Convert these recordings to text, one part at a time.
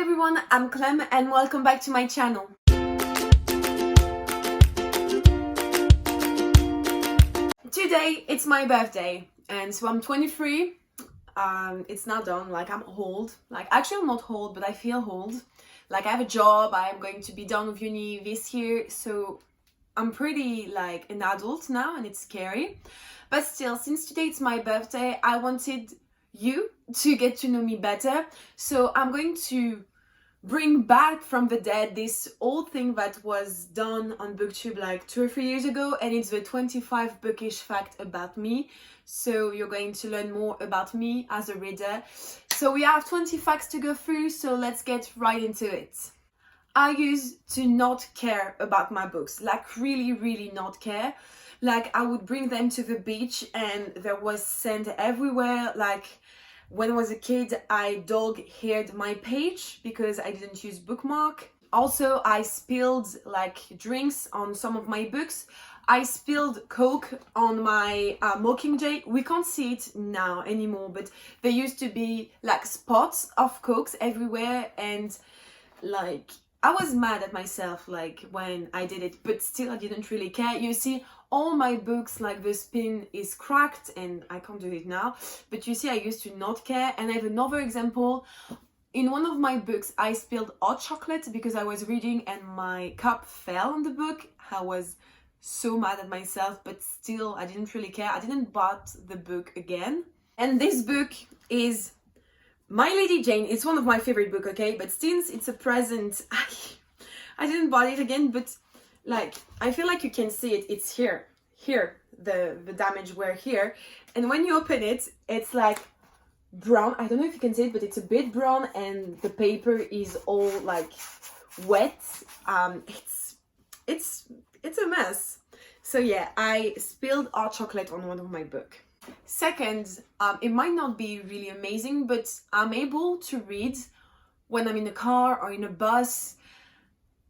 Hi everyone, I'm Clem and welcome back to my channel. Today it's my birthday and so I'm 23. It's not done, like I'm old. Like actually I'm not old, but I feel old. Like I have a job, I'm going to be done with uni this year, so I'm pretty like an adult now and it's scary. But still, since today it's my birthday, I wanted you to get to know me better. So I'm going to bring back from the dead this old thing that was done on booktube like 2 or 3 years ago, and it's the 25 bookish fact about me. So you're going to learn more about me as a reader. So we have 20 facts to go through, so let's get right into it. I used to not care about my books, like really not care. Like I would bring them to the beach and there was sand everywhere. Like when I was a kid, I dog-eared my page because I didn't use bookmark. Also, I spilled like drinks on some of my books. I spilled Coke on my Mockingjay. We can't see it now anymore, but there used to be like spots of Cokes everywhere, and like I was mad at myself like when I did it, but still I didn't really care. You see, all my books, like the spin is cracked and I can't do it now, but you see I used to not care. And I have another example. In one of my books I spilled hot chocolate because I was reading and my cup fell on the book. I was so mad at myself, but still I didn't really care. I didn't buy the book again. And this book is My Lady Jane. It's one of my favorite books, okay? But since it's a present, I didn't buy it again, but like I feel like you can see it. It's here. The damage were here. And when you open it, it's like brown. I don't know if you can see it, but it's a bit brown and the paper is all like wet. It's a mess. So yeah, I spilled hot chocolate on one of my books. Second, it might not be really amazing, but I'm able to read when I'm in a car or in a bus.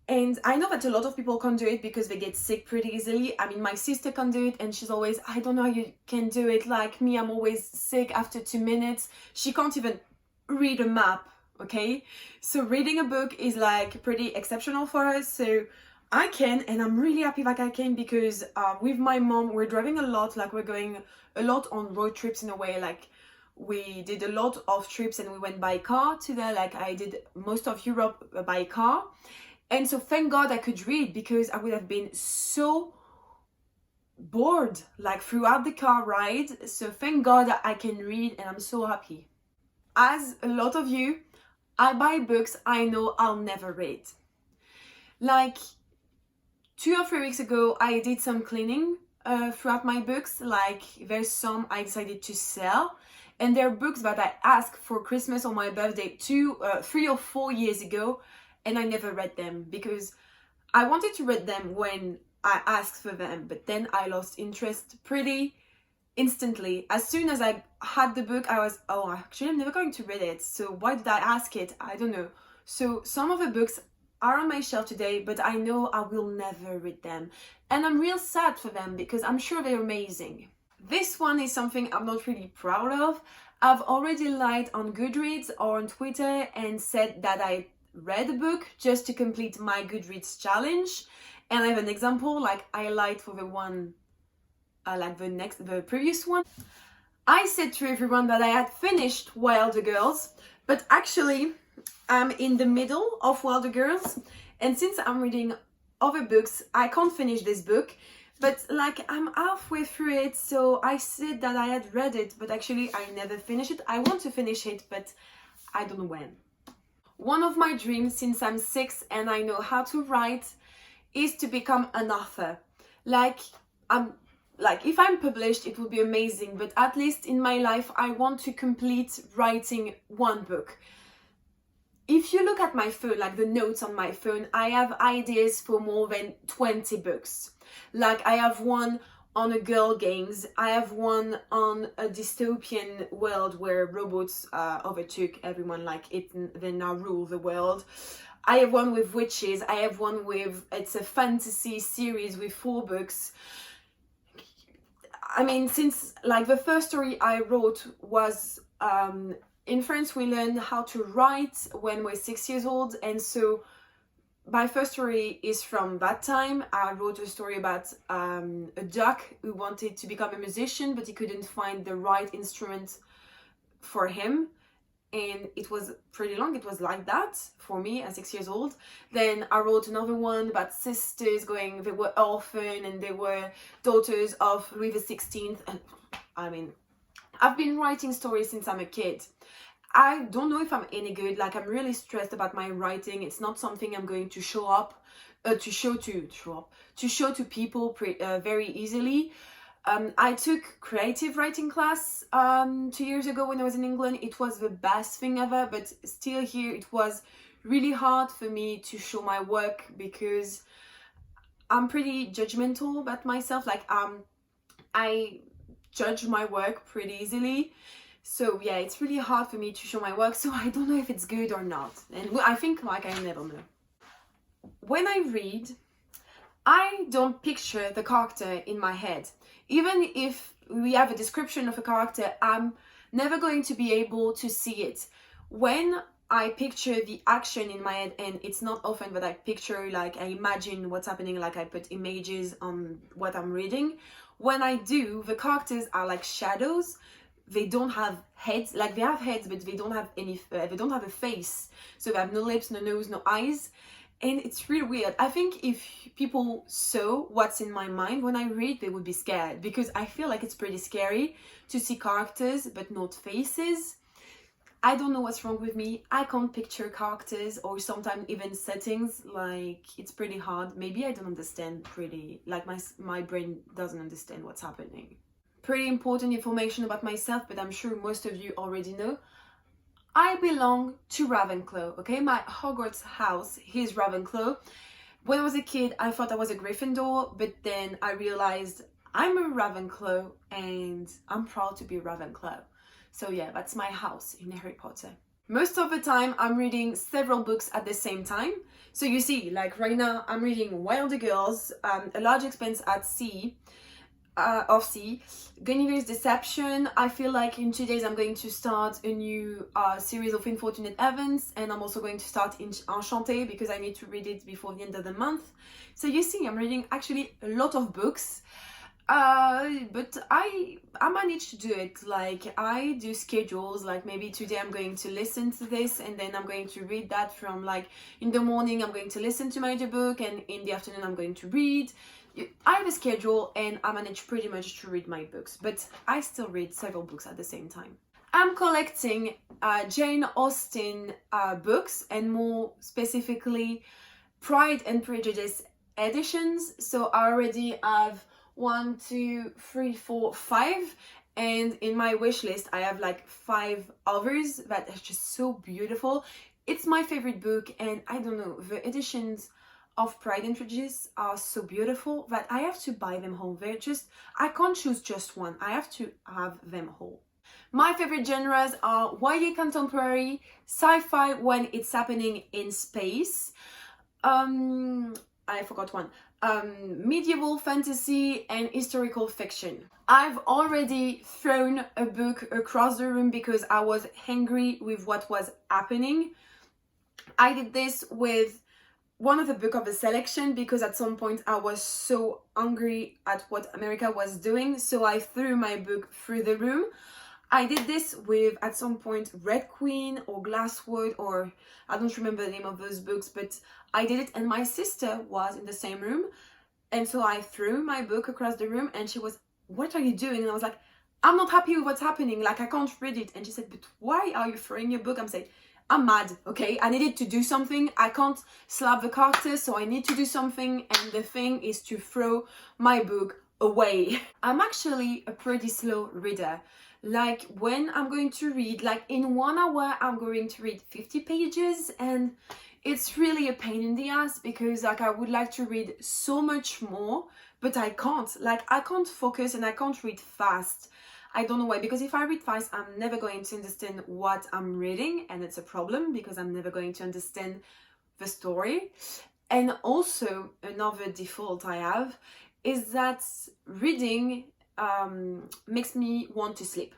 And I know that a lot of people can't do it because they get sick pretty easily. I mean, my sister can do it and she's always, I don't know how you can do it. Like me, I'm always sick after 2 minutes. She can't even read a map, okay? So reading a book is like pretty exceptional for us. So I can, and I'm really happy that I can, because with my mom, we're driving a lot. Like we're going a lot on road trips in a way. Like we did a lot of trips and we went by car to there. Like I did most of Europe by car. And so thank God I could read, because I would have been so bored like throughout the car ride. So thank God that I can read and I'm so happy. As a lot of you, I buy books I know I'll never read. Like 2 or 3 weeks ago, I did some cleaning throughout my books. Like there's some I decided to sell, and there are books that I asked for Christmas or my birthday 3 or 4 years ago, and I never read them because I wanted to read them when I asked for them, but then I lost interest pretty instantly. As soon as I had the book, I was, oh, actually I'm never going to read it, so why did I ask it? I don't know. So some of the books are on my shelf today, but I know I will never read them, and I'm real sad for them because I'm sure they're amazing. This one is something I'm not really proud of. I've already lied on Goodreads or on Twitter and said that I read a book just to complete my Goodreads challenge, and I have an example. Like I lied for the one like the previous one. I said to everyone that I had finished Wilder Girls, but actually I'm in the middle of Wilder Girls, and since I'm reading other books, I can't finish this book, but like I'm halfway through it. So I said that I had read it, but actually I never finished it. I want to finish it, but I don't know when. One of my dreams since I'm 6 and I know how to write is to become an author. Like if I'm published, it would be amazing, but at least in my life I want to complete writing one book. If you look at my phone, like the notes on my phone, I have ideas for more than 20 books. Like I have one on a girl games, I have one on a dystopian world where robots overtook everyone, like they now rule the world. I have one with witches, I have one with, it's a fantasy series with 4 books. I mean, since like the first story I wrote was in France we learn how to write when we're 6 years old, and so my first story is from that time. I wrote a story about a duck who wanted to become a musician, but he couldn't find the right instrument for him. And it was pretty long. It was like that for me at 6 years old. Then I wrote another one about sisters they were orphan and they were daughters of Louis XVI. And I mean, I've been writing stories since I'm a kid. I don't know if I'm any good. Like, I'm really stressed about my writing. It's not something I'm going to show to people very easily. I took creative writing class 2 years ago when I was in England. It was the best thing ever, but still here it was really hard for me to show my work because I'm pretty judgmental about myself. Like, I judge my work pretty easily. So yeah, it's really hard for me to show my work, so I don't know if it's good or not. And I think like I never know. When I read, I don't picture the character in my head. Even if we have a description of a character, I'm never going to be able to see it. When I picture the action in my head, and it's not often that I picture, like I imagine what's happening, like I put images on what I'm reading. When I do, the characters are like shadows. They don't have heads. Like, they have heads, but they don't have they don't have a face. So they have no lips, no nose, no eyes. And it's really weird. I think if people saw what's in my mind when I read, they would be scared, because I feel like it's pretty scary to see characters but not faces. I don't know what's wrong with me. I can't picture characters or sometimes even settings. Like, it's pretty hard. Maybe I don't understand like my brain doesn't understand what's happening. Pretty important information about myself, but I'm sure most of you already know. I belong to Ravenclaw, okay? My Hogwarts house is Ravenclaw. When I was a kid, I thought I was a Gryffindor, but then I realized I'm a Ravenclaw and I'm proud to be a Ravenclaw. So yeah, that's my house in Harry Potter. Most of the time, I'm reading several books at the same time. So you see, like right now, I'm reading Wilder Girls, A Large Expanse at Sea, of Sea, Guinevere's Deception. I feel like in 2 days I'm going to start a new series of Unfortunate Events, and I'm also going to start Enchanté because I need to read it before the end of the month. So you see, I'm reading actually a lot of books, but I manage to do it. Like, I do schedules, like maybe today I'm going to listen to this and then I'm going to read that from, like, in the morning I'm going to listen to my audiobook and in the afternoon I'm going to read. I have a schedule and I manage pretty much to read my books, but I still read several books at the same time. I'm collecting Jane Austen books, and more specifically Pride and Prejudice editions. So I already have 1, 2, 3, 4, 5, and in my wish list I have like 5 others that are just so beautiful. It's my favorite book, and I don't know, the editions of Pride and Prejudice are so beautiful that I have to buy them home. I can't choose just one. I have to have them whole. My favorite genres are YA contemporary, sci-fi when it's happening in space, I forgot one, medieval fantasy, and historical fiction. I've already thrown a book across the room because I was angry with what was happening. I did this with one of the book of the selection because at some point I was so angry at what America was doing, so I threw my book through the room. I did this with, at some point, Red Queen or Glasswood, or I don't remember the name of those books, but I did it and my sister was in the same room, and so I threw my book across the room and she was, "What are you doing?" And I was like, "I'm not happy with what's happening, like I can't read it." And she said, "But why are you throwing your book?" I'm saying, I'm mad, okay? I needed to do something. I can't slap the characters, so I need to do something, and the thing is to throw my book away. I'm actually a pretty slow reader. Like, when I'm going to read, like in 1 hour, I'm going to read 50 pages, and it's really a pain in the ass because like I would like to read so much more, but I can't. Like, I can't focus and I can't read fast. I don't know why, because if I read fast, I'm never going to understand what I'm reading, and it's a problem because I'm never going to understand the story. And also, another default I have is that reading makes me want to sleep.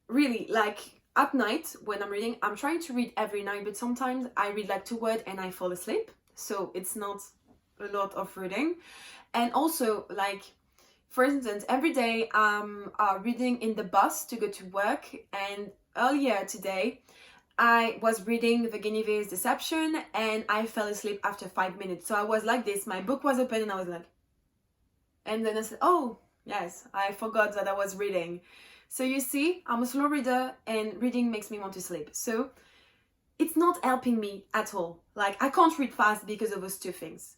really, like at night when I'm reading, I'm trying to read every night, but sometimes I read like 2 words and I fall asleep. So it's not a lot of reading. And also, like, for instance, every day I'm reading in the bus to go to work. And earlier today, I was reading The Guinevere's Deception and I fell asleep after 5 minutes. So I was like this, my book was open and I was like, and then I said, oh, yes, I forgot that I was reading. So you see, I'm a slow reader and reading makes me want to sleep. So it's not helping me at all. Like, I can't read fast because of those two things.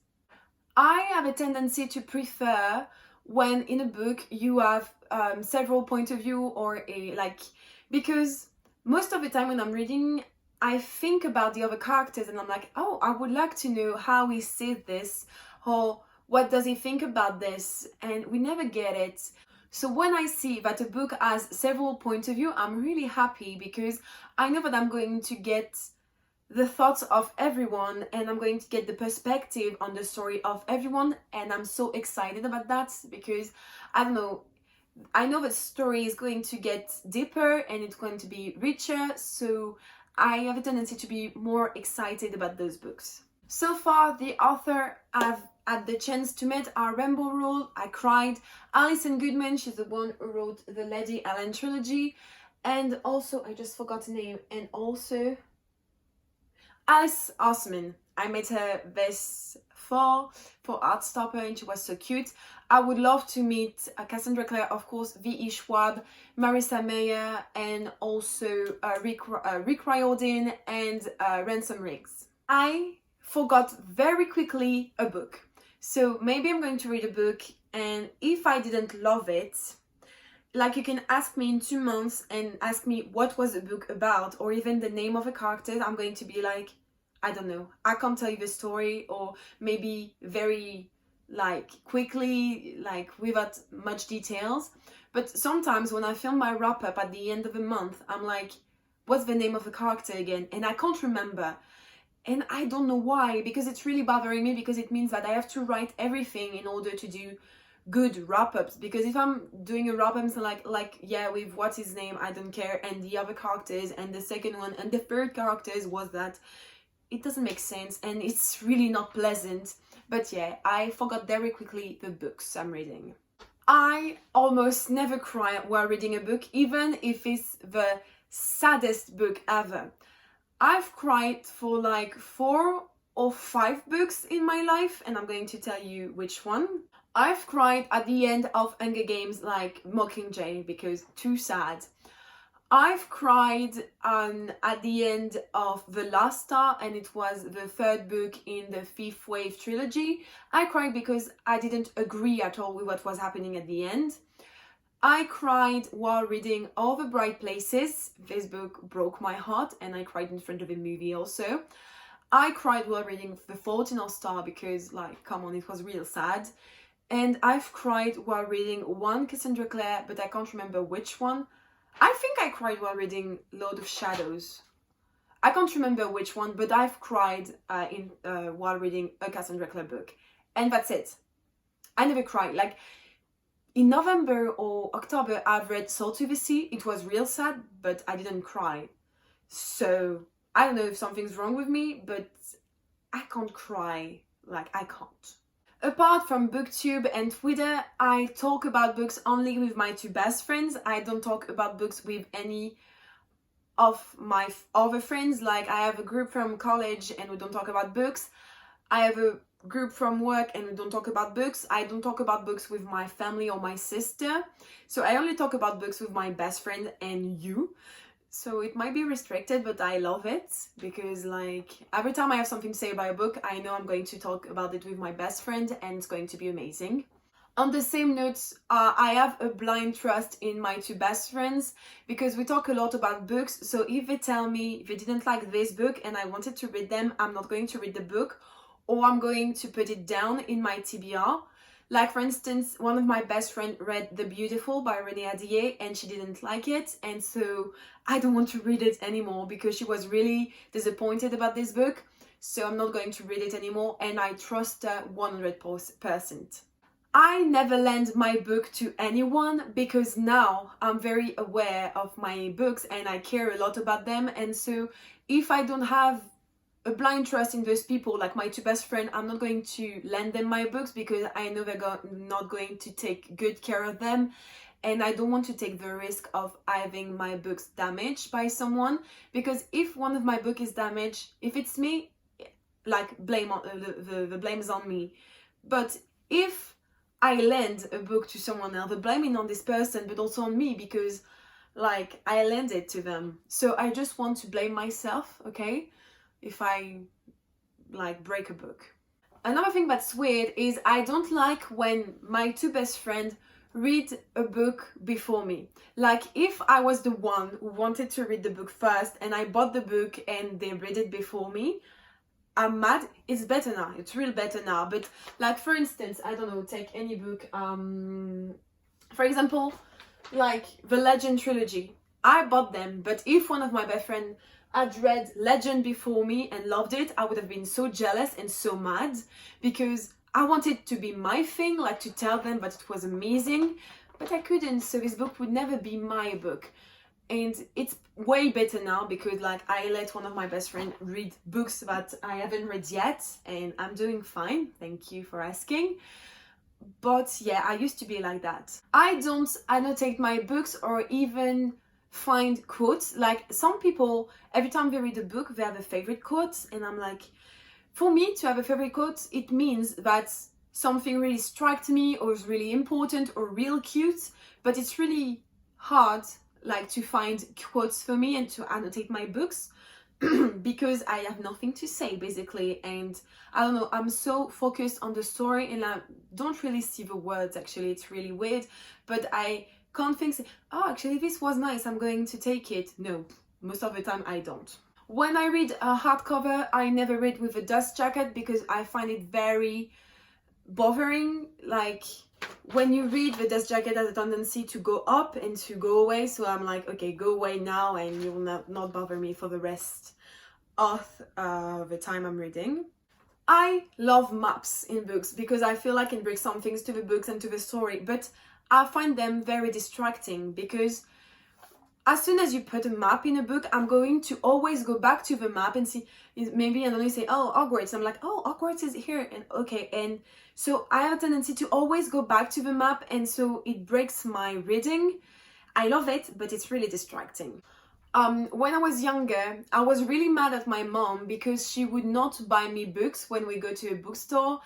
I have a tendency to prefer when in a book you have several points of view or because most of the time when I'm reading, I think about the other characters and I'm like, oh, I would like to know how he sees this, or what does he think about this, and we never get it. So when I see that a book has several points of view, I'm really happy because I know that I'm going to get the thoughts of everyone and I'm going to get the perspective on the story of everyone, and I'm so excited about that because I don't know, I know the story is going to get deeper and it's going to be richer, so I have a tendency to be more excited about those books. So far, the author I've had the chance to meet are Rainbow Rowell, I cried, Alison Goodman, she's the one who wrote the Lady Ellen trilogy, and also, I just forgot the name, and also Alice Osman. I met her this fall for Artstopper and she was so cute. I would love to meet Cassandra Clare, of course, V.E. Schwab, Marissa Meyer, and also Rick Riordan and Ransom Riggs. I forgot very quickly a book. So maybe I'm going to read a book, and if I didn't love it, like, you can ask me in 2 months and ask me what was the book about, or even the name of a character, I'm going to be like, I don't know, I can't tell you the story, or maybe very like quickly, like without much details. But sometimes when I film my wrap up at the end of the month, I'm like, what's the name of the character again? And I can't remember. And I don't know why, because it's really bothering me, because it means that I have to write everything in order to do good wrap-ups. Because if I'm doing a wrap-up, so like yeah, with what's his name, I don't care, and the other characters, and the second one, and the third characters was that, it doesn't make sense, and it's really not pleasant. But yeah, I forgot very quickly the books I'm reading. I almost never cry while reading a book, even if it's the saddest book ever. I've cried for like 4 or 5 books in my life, and I'm going to tell you which one. I've cried at the end of Hunger Games, like Mockingjay, because too sad. I've cried at the end of The Last Star, and it was the 3rd book in the 5th Wave trilogy. I cried because I didn't agree at all with what was happening at the end. I cried while reading All the Bright Places. This book broke my heart, and I cried in front of a movie also. I cried while reading The Fault in Our Star because, like, come on, it was real sad. And I've cried while reading one Cassandra Clare, but I can't remember which one. I think I cried while reading Lord of Shadows. I can't remember which one, but I've cried while reading a Cassandra Clare book. And that's it. I never cried. Like, in November or October, I've read Salt to the Sea. It was real sad, but I didn't cry. So, I don't know if something's wrong with me, but I can't cry. Like, I can't. Apart from BookTube and Twitter, I talk about books only with my 2 best friends. I don't talk about books with any of my other friends. Like, I have a group from college and we don't talk about books. I have a group from work and we don't talk about books. I don't talk about books with my family or my sister. So I only talk about books with my best friend and you. So it might be restricted, but I love it because, like, every time I have something to say about a book, I know I'm going to talk about it with my best friend and it's going to be amazing. On the same note, I have a blind trust in my 2 best friends because we talk a lot about books. So if they tell me they didn't like this book and I wanted to read them, I'm not going to read the book, or I'm going to put it down in my TBR. Like, for instance, one of my best friends read The Beautiful by Renée Ahdieh and she didn't like it, and so I don't want to read it anymore because she was really disappointed about this book. So I'm not going to read it anymore, and I trust her 100%. I never lend my book to anyone because now I'm very aware of my books and I care a lot about them. And so if I don't have a blind trust in those people, like my two best friends, I'm not going to lend them my books because I know they're not going to take good care of them. And I don't want to take the risk of having my books damaged by someone, because if one of my book is damaged, if it's me, like blame on the blame is on me. But if I lend a book to someone else, the blame is on this person, but also on me, because like I lend it to them. So I just want to blame myself, okay, if I like break a book. Another thing that's weird is I don't like when my two best friends read a book before me. Like if I was the one who wanted to read the book first and I bought the book and they read it before me, I'm mad. It's better now, it's real better now. But like for instance, I don't know, take any book, for example, like the Legend trilogy. I bought them, but if one of my best friends had read Legend before me and loved it, I would have been so jealous and so mad, because I wanted to be my thing, like to tell them that it was amazing, but I couldn't, so this book would never be my book. And it's way better now because like I let one of my best friends read books that I haven't read yet, and I'm doing fine, thank you for asking. But yeah, I used to be like that. I don't annotate my books or even find quotes. Like some people, every time they read a book, they have a favorite quote, and I'm like, for me to have a favorite quote, it means that something really struck me or is really important or real cute, but it's really hard like to find quotes for me and to annotate my books because I have nothing to say basically, and I don't know, I'm so focused on the story and I don't really see the words. Actually, it's really weird, but I can't think, oh actually this was nice, I'm going to take it. No, most of the time I don't. When I read a hardcover, I never read with a dust jacket because I find it very bothering. Like when you read, the dust jacket has a tendency to go up and to go away, so I'm like, okay, go away now and you will not bother me for the rest of the time I'm reading. I love maps in books because I feel like it brings some things to the books and to the story, but I find them very distracting because as soon as you put a map in a book, I'm going to always go back to the map and see, maybe and only say, oh, Hogwarts. I'm like, oh, Hogwarts is here, and okay. And so I have a tendency to always go back to the map, and so it breaks my reading. I love it, but it's really distracting. When I was younger, I was really mad at my mom because she would not buy me books when we go to a bookstore.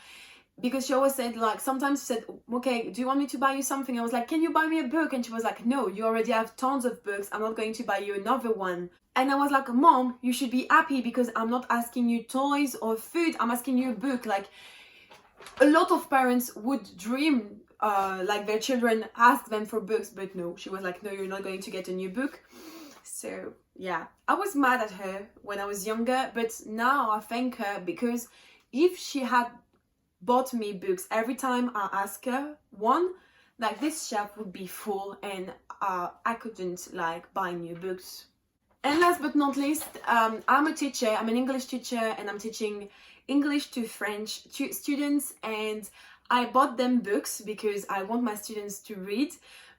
Because she always said, like, sometimes she said, okay, do you want me to buy you something? I was like, can you buy me a book? And she was like, no, you already have tons of books, I'm not going to buy you another one. And I was like, Mom, you should be happy because I'm not asking you toys or food, I'm asking you a book. Like, a lot of parents would dream like their children ask them for books, but no, she was like, no, you're not going to get a new book. So yeah, I was mad at her when I was younger, but now I thank her, because if she had bought me books every time I ask her one, like this shelf would be full and I couldn't like buy new books. And last but not least, I'm a teacher, I'm an English teacher, and I'm teaching English to French students, and I bought them books because I want my students to read.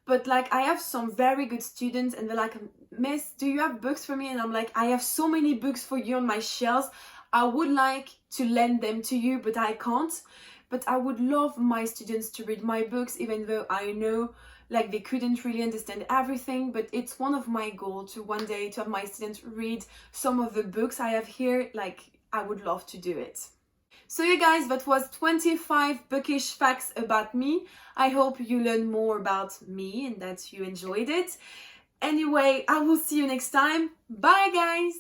But like I have some very good students and they're like, Miss, do you have books for me? And I'm like, I have so many books for you on my shelves, I would like to lend them to you, but I can't. But I would love my students to read my books, even though I know like they couldn't really understand everything. But it's one of my goals to one day to have my students read some of the books I have here. Like I would love to do it. So you guys, that was 25 bookish facts about me. I hope you learned more about me and that you enjoyed it. Anyway, I will see you next time. Bye guys!